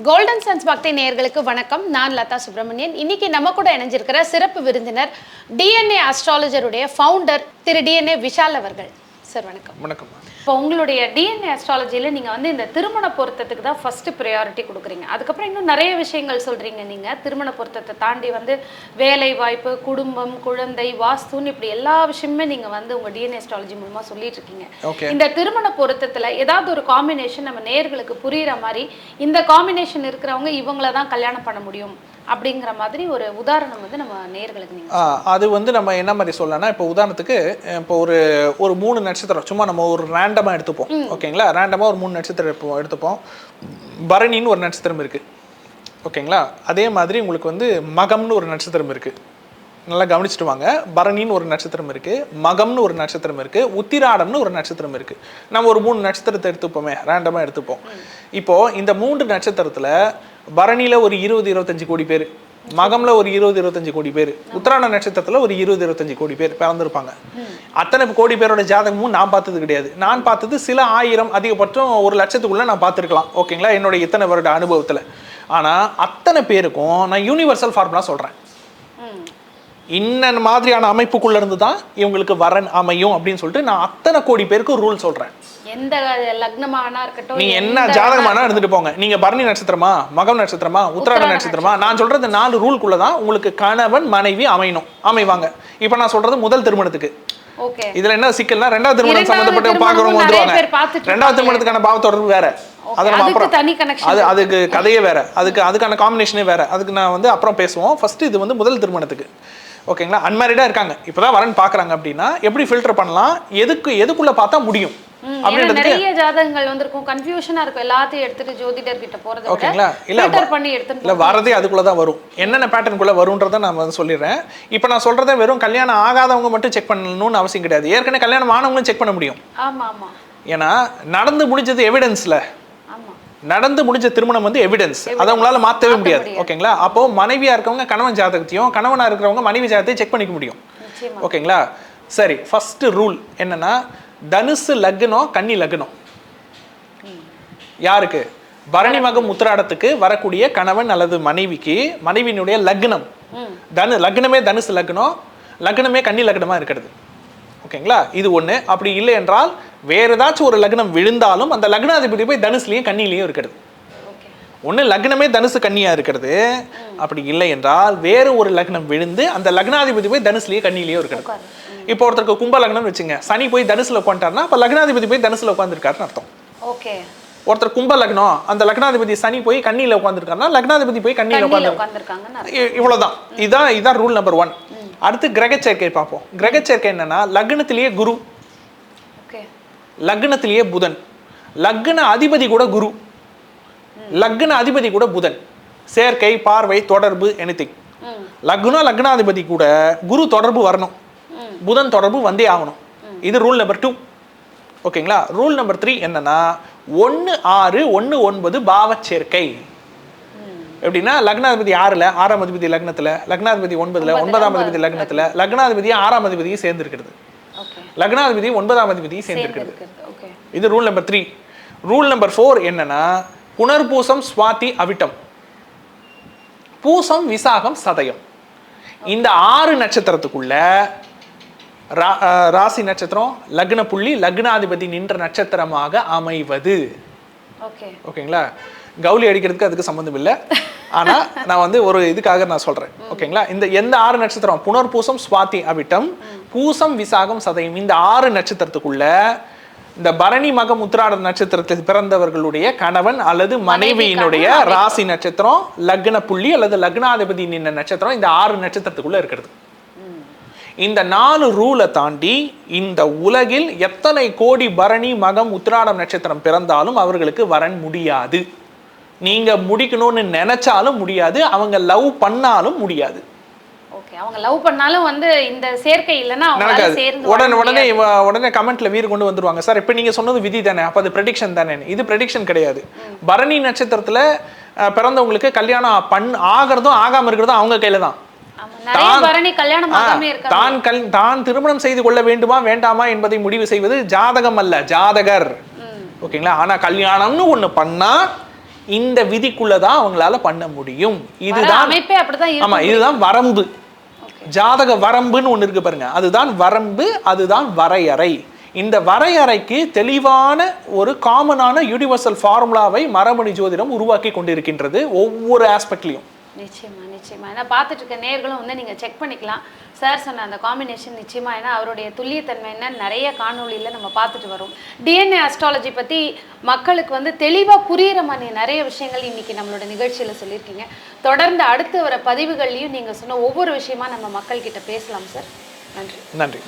Golden sons பக்தி நேயர்களுக்கு வணக்கம். நான் லதா சுப்ரமணியன். இன்னைக்கு நம்ம கூட இணைஞ்சிருக்கிற சிறப்பு விருந்தினர் டிஎன்ஏ அஸ்ட்ராலஜருடைய ஃபவுண்டர் திரு டிஎன்ஏ விஷால் அவர்கள். சார் வணக்கம். வணக்கம். இப்போ உங்களுடைய டிஎன்ஏ அஸ்ட்ராலஜியில் நீங்கள் வந்து இந்த திருமண பொருத்தத்துக்கு தான் ஃபஸ்ட்டு ப்ரையாரிட்டி கொடுக்குறீங்க. அதுக்கப்புறம் இன்னும் நிறைய விஷயங்கள் சொல்கிறீங்க. நீங்கள் திருமண பொருத்தத்தை தாண்டி வந்து வேலை வாய்ப்பு, குடும்பம், குழந்தை, வாஸ்துன்னு இப்படி எல்லா விஷயமுமே நீங்கள் வந்து உங்கள் டிஎன்ஏ அஸ்ட்ராலஜி மூலமாக சொல்லிட்டு இருக்கீங்க. இந்த திருமண பொருத்தத்தில் ஏதாவது ஒரு காம்பினேஷன் நம்ம நேயர்களுக்கு புரிகிற மாதிரி, இந்த காம்பினேஷன் இருக்கிறவங்க இவங்கள தான் கல்யாணம் பண்ண முடியும் அப்படிங்கிற மாதிரி ஒரு உதாரணம் வந்து நம்ம நேயர்களுக்கு நீங்கள் அது வந்து நம்ம என்ன மாதிரி சொல்லலாம்னா, இப்போ உதாரணத்துக்கு இப்போ ஒரு 3 நட்சத்திரம் சும்மா நம்ம ஒரு ரேண்டமாக எடுத்துப்போம். ஓகேங்களா? ரேண்டமாக ஒரு 3 நட்சத்திரம் எடுத்துப்போம். பரணின்னு ஒரு நட்சத்திரம் இருக்குது. ஓகேங்களா? அதே மாதிரி உங்களுக்கு வந்து மகம்னு ஒரு நட்சத்திரம் இருக்குது. நல்லா கவனிச்சுட்டு வாங்க. பரணின்னு ஒரு நட்சத்திரம் இருக்குது, மகம்னு ஒரு நட்சத்திரம் இருக்குது, உத்திராடம்னு ஒரு நட்சத்திரம் இருக்குது. நம்ம ஒரு 3 நட்சத்திரத்தை எடுத்துப்போமே, ரேண்டமாக எடுத்துப்போம். இப்போது இந்த 3 நட்சத்திரத்தில் பரணியில் ஒரு 20-25 கோடி பேர், மகம்ல ஒரு 20-25 கோடி பேர், உத்திராட நட்சத்திரத்தில் ஒரு 20-25 கோடி பேர் பிறந்திருப்பாங்க. அத்தனை கோடி பேரோட ஜாதகமும் நான் பார்த்தது கிடையாது. நான் பார்த்தது சில 1000, அதிகபட்சம் 1,00,000க்குள்ள நான் பார்த்துருக்கலாம். ஓகேங்களா? என்னோட இத்தனை வருட அனுபவத்தில். ஆனால் அத்தனை பேருக்கும் நான் யூனிவர்சல் ஃபார்முலா சொல்கிறேன். இன்ன மாதிரியான அமைப்புக்குள்ள இருந்து தான் இவங்களுக்கு வரன் அமையும் அப்படின்னு சொல்லிட்டு நான் அத்தனை கோடி பேருக்கு ரூல் சொல்றேன். எந்த லக்னமானா இருக்கட்டும், நீங்க என்ன ஜாதகமானா இருந்துட்டு போங்க. நீங்க பரணி நட்சத்திரமா, மகம் நட்சத்திரமா, உத்திராட நட்சத்திரமா, நான் சொல்றது 4 ரூல்குள்ள தான் உங்களுக்கு கணவன் மனைவி அமைவாங்க. இப்ப நான் சொல்றது முதல் திருமணத்துக்கு. இதுல என்ன சிக்கல்னா, 2வது திருமணம் சம்பந்தப்பட்ட பாக்குறவங்க வந்துருவாங்க. 2வது திருமணத்துக்கான பாவ தொடர்பு வேற, அதுக்கு கதையே வேற, அதுக்கான காம்பினேஷனே வேற. அதுக்கு நான் வந்து அப்புறம் பேசுவோம். ஃபர்ஸ்ட் இது வந்து முதல் திருமணத்துக்கு. ஓகேங்களா? அன்மேரிடா இருக்காங்க, இப்பதான் வரன் பாக்குறாங்க அப்படின்னா எப்படி ஃபில்டர் பண்ணலாம், எதுக்குள்ள பார்த்தா முடியும் அப்படின்றதுக்கு நிறைய ஜாதகங்கள் வந்திருக்கும், கன்ஃபியூஷனா இருக்கும். எல்லாத்தையும் எடுத்துட்டு ஜோதிடர் கிட்ட போறது. ஓகேங்களா? இல்ல வரதே அதுக்குள்ளதான் வரும். என்னென்ன பேட்டர்னுக்குள்ள வரும்ன்றதை நான் வந்து சொல்லிடுறேன். இப்போ நான் சொல்றதை வெறும் கல்யாணம் ஆகாதவங்க மட்டும் செக் பண்ணணும்னு அவசியம் கிடையாது. ஏற்கனவே கல்யாணம் ஆனவங்களும் செக் பண்ண முடியும். ஆமா ஆமா. ஏன்னா நடந்து முடிஞ்சது எவிடன்ஸ்ல, நடந்து முடிஞ்ச திருமணம் வந்து எவிடன்ஸ், அதை உங்களால மாற்றவே முடியாது. ஓகேங்களா? அப்போ மனைவியா இருக்கவங்க கணவன் ஜாதகத்தையும், கணவனா இருக்கிறவங்க மனைவி ஜாதகத்தையும் செக் பண்ணிக்க முடியும். ஓகேங்களா? சரி, ஃபர்ஸ்ட் ரூல் என்னன்னா, தனுசு லக்னம், கன்னி லக்னம் யாருக்கு? பரணி மகம் உத்திராடத்துக்கு வரக்கூடிய கணவன் அல்லது மனைவிக்கு மனைவியினுடைய லக்னம் லக்னமே தனுசு லக்னம், லக்னமே கன்னி லக்னமா இருக்கிறது. ஓகேங்களா? இது ஒண்ணு. அப்படி இல்லை என்றால் வேற ஏதாச்சும் ஒரு லக்னம் விழுந்தாலும் அந்த லக்னாதிபதி போய் தனுசுலயும் கன்னிலையும் இருக்கிறது. ஒண்ணு லக்னமே தனுசு கன்னியா இருக்கிறது. அப்படி இல்லை என்றால் வேறு ஒரு லக்னம் விழுந்து அந்த லக்னாதிபதி போய் தனுசுலயே கன்னிலையும் இருக்கிறது. இப்போ ஒருத்தருக்கு கும்ப லக்னம் வச்சுங்க, சனி போய் தனுசுல உட்காந்துட்டாருன்னா அப்ப லக்னாதிபதி போய் தனுசுல உட்காந்துருக்காருன்னு அர்த்தம். ஒருத்தர் கும்ப லக்னம், அந்த லக்னாதிபதி சனி போய் கன்னியில உட்காந்துருக்காருன்னா லக்னாதிபதி போய் கன்னியில உட்காந்துருக்காங்க. இவ்வளவுதான். இதான் ரூல் நம்பர் 1. அடுத்து கிரக சேர்க்கை பார்ப்போம். கிரக சேர்க்கை என்னன்னா, லக்னத்திலேயே குரு, லக்னத்திலேயே புதன், லக்ன அதிபதி கூட குரு, லக்ன அதிபதி கூட புதன், சேர்க்கை, பார்வை, தொடர்பு, எனிதிங். லக்னாதிபதி கூட குரு தொடர்பு வரணும், புதன் தொடர்பு வந்தே ஆகணும். இது ரூல் நம்பர் 2. ஓகேங்களா? ரூல் நம்பர் 3 என்னன்னா, 1-6 1-9 பாவ சேர்க்கை. எப்படின்னா, லக்னாதிபதி 6ல, 6ஆம் அதிபதி லக்னத்துல, லக்னாதிபதி 9ல, 9ஆம் அதிபதி லக்னத்துல, லக்னாதிபதி 6ஆம் அதிபதியை சேர்ந்து இருக்கிறது, லக்னாதிபதி 9ஆம் அதிபதியை சேர்ந்து இருக்கிறது. இது ரூல் நம்பர் 3. ரூல் நம்பர் 4 என்னன்னா, புனர்பூசம், சுவாதி, அவிட்டம், பூசம், விசாகம், சதயம், இந்த 6 நட்சத்திரத்துக்குள்ள ராசி நட்சத்திரம், லக்ன புள்ளி, லக்னாதிபதி நின்ற நட்சத்திரமாக அமைவது. ஓகேங்களா? கவுளி அடிக்கிறதுக்கு அதுக்கு சம்பந்தம் இல்லை. ஆனா நான் வந்து ஒரு இதுக்காக நான் சொல்றேன். ஓகேங்களா? இந்த எந்த 6 நட்சத்திரம், புனர்பூசம், சுவாதி, அவிட்டம், பூசம், விசாகம், சதயம், இந்த 6 நட்சத்திரத்துக்குள்ள இந்த பரணி மகம் உத்திராட நட்சத்திரத்தில் பிறந்தவர்களுடைய கணவன் அல்லது மனைவியினுடைய ராசி நட்சத்திரம், லக்ன புள்ளி அல்லது லக்னாதிபதி நின்ற நட்சத்திரம் இந்த 6 நட்சத்திரத்துக்குள்ள இருக்கிறது. இந்த 4 ரூலை தாண்டி இந்த உலகில் எத்தனை கோடி பரணி மகம் உத்திராடம் நட்சத்திரம் பிறந்தாலும் அவர்களுக்கு வரன் முடியாது. நீங்க முடிக்கணும்னு நினைச்சாலும் முடியாது, அவங்க லவ் பண்ணாலும் முடியாது. அவங்க லவ் பண்ணாலும் வந்து இந்த சேர்க்கை இல்லைன்னா உடனே கமெண்ட்ல வீர் கொண்டு வந்துருவாங்க. சார் இப்ப நீங்க சொன்னது விதி தானே, அப்ப அது ப்ரெடிக்ஷன் தானே? இது ப்ரெடிக்ஷன் கிடையாது. பரணி நட்சத்திரத்துல பிறந்தவங்களுக்கு கல்யாணம் ஆகிறதும் ஆகாம இருக்கிறதும் அவங்க கையில தான். தான் திருமணம் செய்து கொள்ள வேண்டுமா வேண்டாமா என்பதை முடிவு செய்வது ஜாதகம் அல்ல, ஜாதகர். ஓகேங்களா? ஆனா கல்யாணம்னு ஒண்ணு பண்ணா இந்த விதிக்குள்ளதான் அவங்களால பண்ண முடியும். இதுதான் அமைப்பே அப்படிதான் இருக்கு. ஆமா, இதுதான் வரம்பு. ஜாதக வரம்புன்னு ஒண்ணு இருக்கு பாருங்க, அதுதான் வரம்பு, அதுதான் வரையறை. இந்த வரையறைக்கு தெளிவான ஒரு காமனான யூனிவர்சல் ஃபார்முலாவை மரபணு ஜோதிடம் உருவாக்கி கொண்டிருக்கின்றது ஒவ்வொரு ஆஸ்பெக்ட்லையும். நிச்சயமா நிச்சயமா. ஏன்னா பார்த்துட்டு இருக்க நேர்களும் வந்து நீங்கள் செக் பண்ணிக்கலாம். சார் சொன்ன அந்த காம்பினேஷன் நிச்சயமா, ஏன்னா அவருடைய துல்லியத்தன்மை என்ன நிறைய காணொலியில் நம்ம பார்த்துட்டு வரோம். டிஎன்ஏ அஸ்ட்ராலஜி பற்றி மக்களுக்கு வந்து தெளிவாக புரிகிற மாதிரி நிறைய விஷயங்கள் இன்னைக்கு நம்மளோட நிகழ்ச்சியில் சொல்லியிருக்கீங்க. தொடர்ந்து அடுத்து வர பதிவுகள்லையும் நீங்கள் சொன்ன ஒவ்வொரு விஷயமா நம்ம மக்கள்கிட்ட பேசலாம் சார். நன்றி. நன்றி.